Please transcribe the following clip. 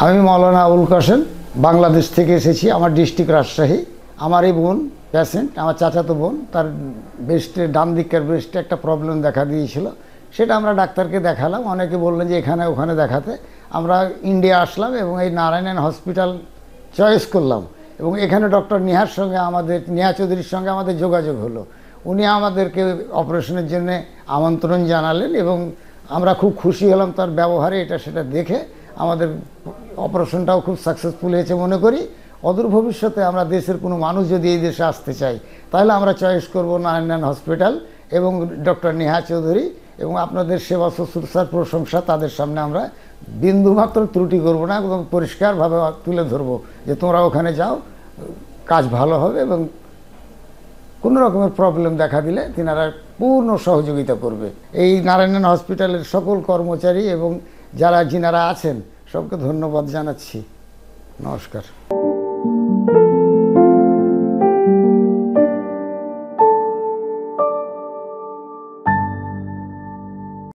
আমি মৌলানা আবুল কাসেম বাংলাদেশ থেকে এসেছি। আমার ডিস্ট্রিক্ট রাজশাহী। আমার এই বোন পেশেন্ট, আমার চাচাতো বোন, তার ব্রেস্টে ডান দিকের ব্রেস্টে একটা প্রবলেম দেখা দিয়েছিল। সেটা আমরা ডাক্তারকে দেখালাম। অনেকে বললেন যে এখানে ওখানে দেখাতে। আমরা ইন্ডিয়া আসলাম এবং এই নারায়ণ হসপিটাল চয়েস করলাম এবং এখানে ডক্টর নিহার সঙ্গে নিহা চৌধুরীর সঙ্গে আমাদের যোগাযোগ হলো। উনি আমাদেরকে অপারেশনের জন্য আমন্ত্রণ জানালেন এবং আমরা খুব খুশি হলাম তার ব্যবহারে। এটা সেটা দেখে আমাদের অপারেশনটাও খুব সাকসেসফুল হয়েছে মনে করি। অদূর ভবিষ্যতে আমরা দেশের কোনো মানুষ যদি এই দেশে আসতে চাই তাহলে আমরা চয়েস করব নারায়ণ হসপিটাল এবং ডক্টর নিহা চৌধুরী, এবং আপনাদের সেবা শুশ্রূষার প্রশংসা তাদের সামনে আমরা বিন্দুমাত্র ত্রুটি করব না এবং পরিষ্কারভাবে তুলে ধরবো যে তোমরা ওখানে যাও, কাজ ভালো হবে এবং কোনো রকমের প্রবলেম দেখা দিলে তিনারা পূর্ণ সহযোগিতা করবে। এই নারায়ণ হসপিটালের সকল কর্মচারী এবং যিনারা আছেন সবকে ধন্যবাদ জানাচ্ছি। নমস্কার।